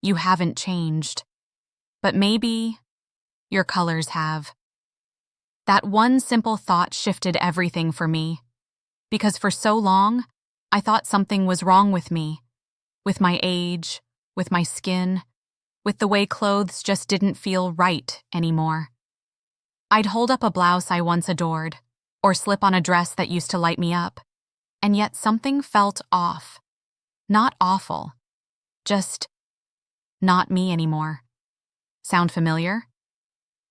you haven't changed. But maybe your colors have. That one simple thought shifted everything for me. Because for so long, I thought something was wrong with me. With my age, with my skin, with the way clothes just didn't feel right anymore. I'd hold up a blouse I once adored, or slip on a dress that used to light me up, and yet something felt off. Not awful, just not me anymore. Sound familiar?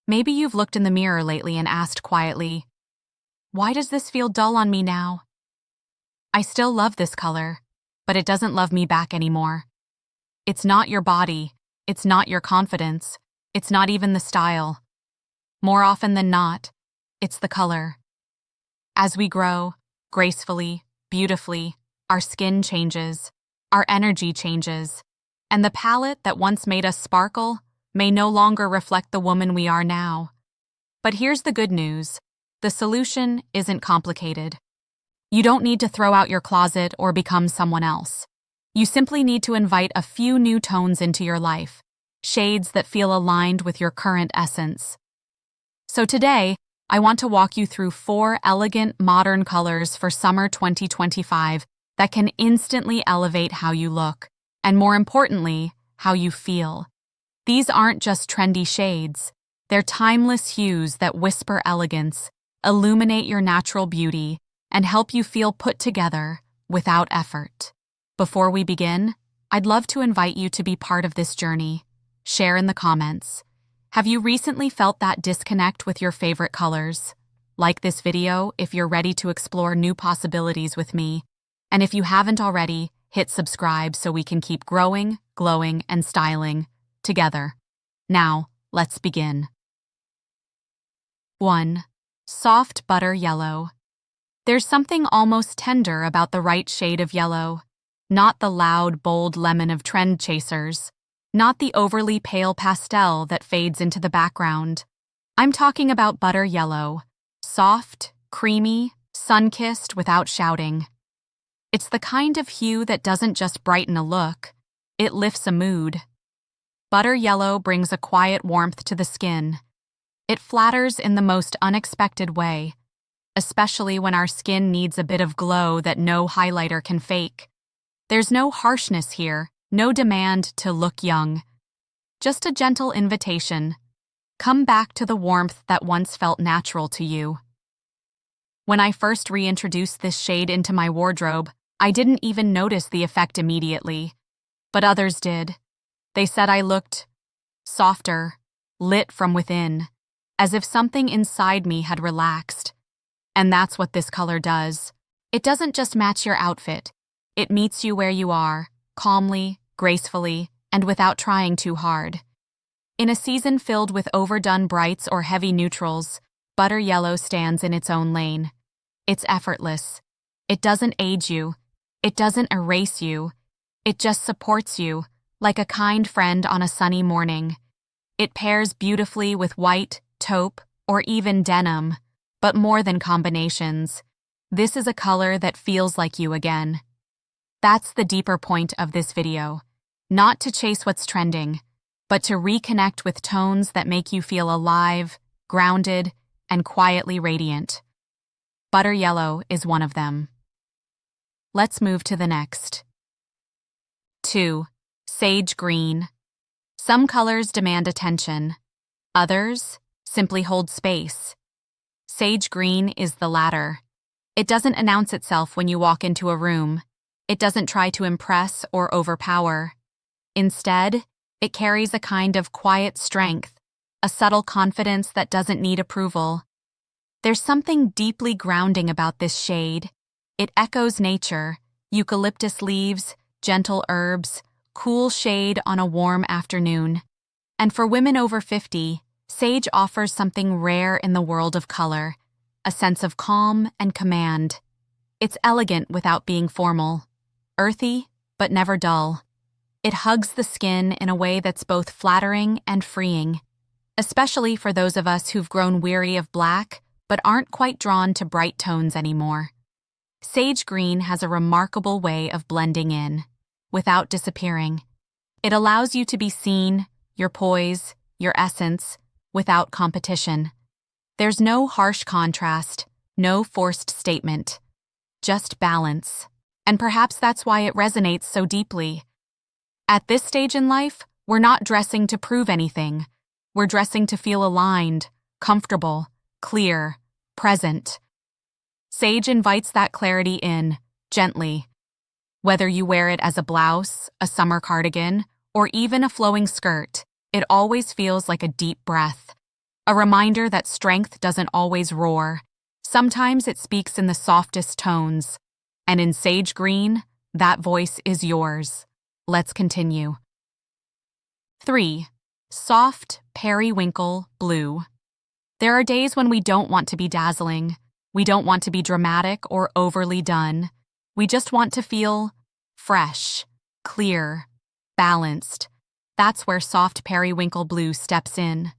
Maybe you've looked in the mirror lately and asked quietly, why does this feel dull on me now? I still love this color, but it doesn't love me back anymore. It's not your body, it's not your confidence, it's not even the style. More often than not, it's the color. As we grow, gracefully, beautifully, our skin changes, our energy changes, and the palette that once made us sparkle may no longer reflect the woman we are now. But here's the good news. The solution isn't complicated. You don't need to throw out your closet or become someone else. You simply need to invite a few new tones into your life, shades that feel aligned with your current essence. So today, I want to walk you through 4 elegant, modern colors for summer 2025 that can instantly elevate how you look, and more importantly, how you feel. These aren't just trendy shades. They're timeless hues that whisper elegance, illuminate your natural beauty, and help you feel put together without effort. Before we begin, I'd love to invite you to be part of this journey. Share in the comments. Have you recently felt that disconnect with your favorite colors? Like this video if you're ready to explore new possibilities with me. And if you haven't already, hit subscribe so we can keep growing, glowing, and styling together. Now, let's begin. 1. Soft butter yellow. There's something almost tender about the right shade of yellow. Not the loud, bold lemon of trend chasers. Not the overly pale pastel that fades into the background. I'm talking about butter yellow. Soft, creamy, sun-kissed without shouting. It's the kind of hue that doesn't just brighten a look, it lifts a mood. Butter yellow brings a quiet warmth to the skin. It flatters in the most unexpected way, especially when our skin needs a bit of glow that no highlighter can fake. There's no harshness here, no demand to look young. Just a gentle invitation. Come back to the warmth that once felt natural to you. When I first reintroduced this shade into my wardrobe, I didn't even notice the effect immediately. But others did. They said I looked softer, lit from within, as if something inside me had relaxed. And that's what this color does. It doesn't just match your outfit. It meets you where you are, calmly, gracefully, and without trying too hard. In a season filled with overdone brights or heavy neutrals, butter yellow stands in its own lane. It's effortless. It doesn't age you. It doesn't erase you. It just supports you, like a kind friend on a sunny morning. It pairs beautifully with white, taupe, or even denim, but more than combinations. This is a color that feels like you again. That's the deeper point of this video. Not to chase what's trending, but to reconnect with tones that make you feel alive, grounded, and quietly radiant. Butter yellow is one of them. Let's move to the next. 2. Sage green. Some colors demand attention. Others simply hold space. Sage green is the latter. It doesn't announce itself when you walk into a room. It doesn't try to impress or overpower. Instead, it carries a kind of quiet strength, a subtle confidence that doesn't need approval. There's something deeply grounding about this shade. It echoes nature, eucalyptus leaves, gentle herbs, cool shade on a warm afternoon. And for women over 50, sage offers something rare in the world of color, a sense of calm and command. It's elegant without being formal, earthy but never dull. It hugs the skin in a way that's both flattering and freeing, especially for those of us who've grown weary of black but aren't quite drawn to bright tones anymore. Sage green has a remarkable way of blending in, without disappearing. It allows you to be seen, your poise, your essence, without competition. There's no harsh contrast, no forced statement, just balance. And perhaps that's why it resonates so deeply. At this stage in life, we're not dressing to prove anything. We're dressing to feel aligned, comfortable, clear, present. Sage invites that clarity in, gently. Whether you wear it as a blouse, a summer cardigan, or even a flowing skirt, it always feels like a deep breath. A reminder that strength doesn't always roar. Sometimes it speaks in the softest tones. And in sage green, that voice is yours. Let's continue. 3. Soft periwinkle blue. There are days when we don't want to be dazzling. We don't want to be dramatic or overly done. We just want to feel fresh, clear, balanced. That's where soft periwinkle blue steps in.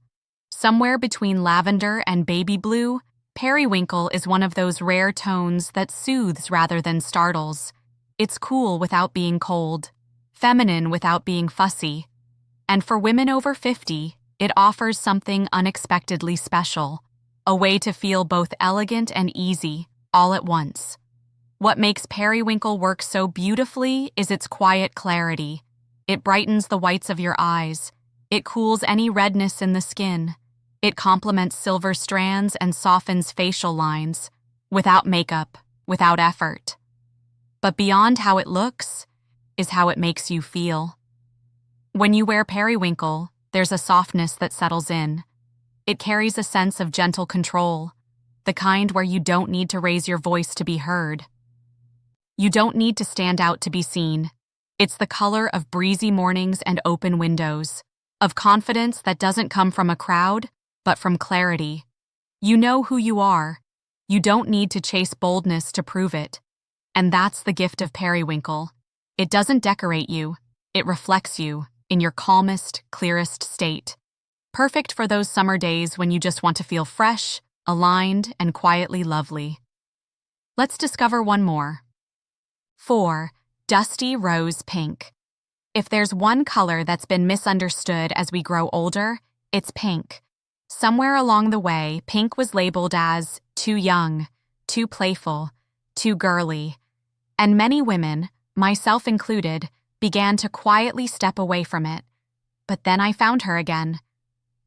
Somewhere between lavender and baby blue, periwinkle is one of those rare tones that soothes rather than startles. It's cool without being cold, feminine without being fussy. And for women over 50, it offers something unexpectedly special, a way to feel both elegant and easy, all at once. What makes periwinkle work so beautifully is its quiet clarity. It brightens the whites of your eyes. It cools any redness in the skin. It complements silver strands and softens facial lines, without makeup, without effort. But beyond how it looks is how it makes you feel. When you wear periwinkle, there's a softness that settles in. It carries a sense of gentle control, the kind where you don't need to raise your voice to be heard. You don't need to stand out to be seen. It's the color of breezy mornings and open windows, of confidence that doesn't come from a crowd, but from clarity. You know who you are. You don't need to chase boldness to prove it. And that's the gift of periwinkle. It doesn't decorate you. It reflects you in your calmest, clearest state. Perfect for those summer days when you just want to feel fresh, aligned, and quietly lovely. Let's discover one more. 4. Dusty rose pink. If there's one color that's been misunderstood as we grow older, it's pink. Somewhere along the way, pink was labeled as too young, too playful, too girly. And many women, myself included, began to quietly step away from it. But then I found her again.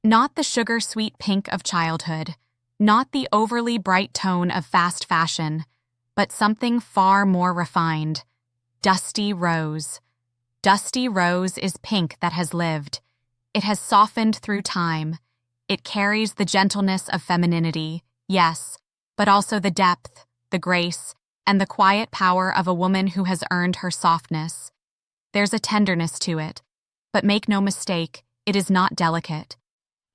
Not the sugar-sweet pink of childhood, not the overly bright tone of fast fashion, but something far more refined. Dusty rose. Dusty rose is pink that has lived. It has softened through time. It carries the gentleness of femininity, yes, but also the depth, the grace, and the quiet power of a woman who has earned her softness. There's a tenderness to it, but make no mistake, it is not delicate.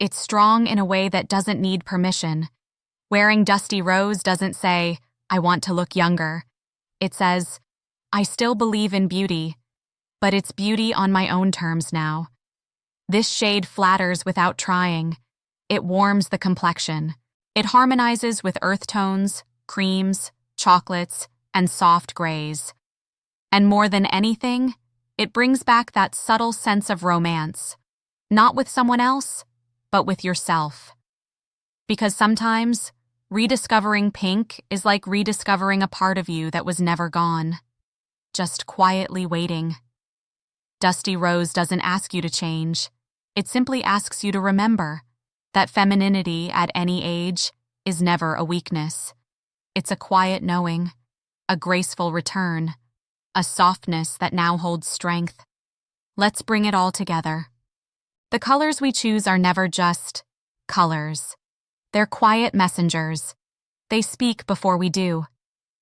It's strong in a way that doesn't need permission. Wearing dusty rose doesn't say, I want to look younger. It says, I still believe in beauty, but it's beauty on my own terms now. This shade flatters without trying. It warms the complexion. It harmonizes with earth tones, creams, chocolates, and soft grays. And more than anything, it brings back that subtle sense of romance, not with someone else, but with yourself. Because sometimes, rediscovering pink is like rediscovering a part of you that was never gone, just quietly waiting. Dusty Rose doesn't ask you to change. It simply asks you to remember that femininity at any age is never a weakness. It's a quiet knowing, a graceful return, a softness that now holds strength. Let's bring it all together. The colors we choose are never just colors. They're quiet messengers. They speak before we do.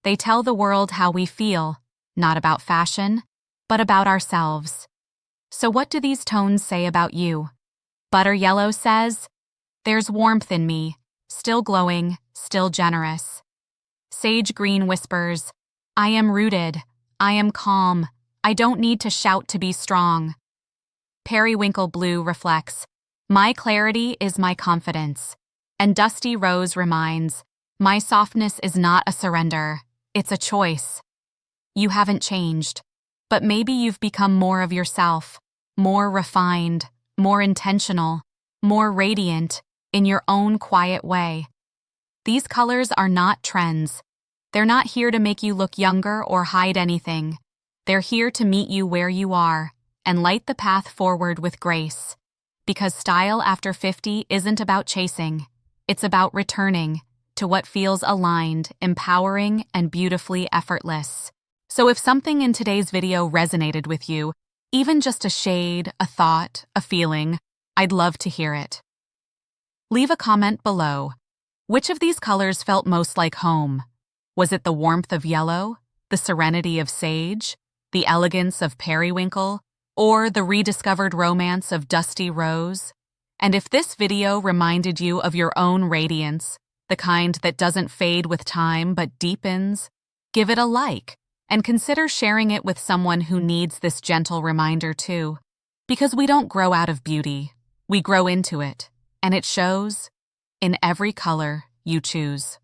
They tell the world how we feel, not about fashion, but about ourselves. So what do these tones say about you? Butter Yellow says, there's warmth in me, still glowing, still generous. Sage Green whispers, I am rooted, I am calm, I don't need to shout to be strong. Periwinkle Blue reflects, my clarity is my confidence. And Dusty Rose reminds, my softness is not a surrender, it's a choice. You haven't changed, but maybe you've become more of yourself, more refined, more intentional, more radiant, in your own quiet way. These colors are not trends. They're not here to make you look younger or hide anything. They're here to meet you where you are and light the path forward with grace. Because style after 50 isn't about chasing. It's about returning to what feels aligned, empowering, and beautifully effortless. So if something in today's video resonated with you, even just a shade, a thought, a feeling, I'd love to hear it. Leave a comment below. Which of these colors felt most like home? Was it the warmth of yellow, the serenity of sage, the elegance of periwinkle, or the rediscovered romance of dusty rose? And if this video reminded you of your own radiance, the kind that doesn't fade with time but deepens, give it a like and consider sharing it with someone who needs this gentle reminder too. Because we don't grow out of beauty, we grow into it, and it shows in every color you choose.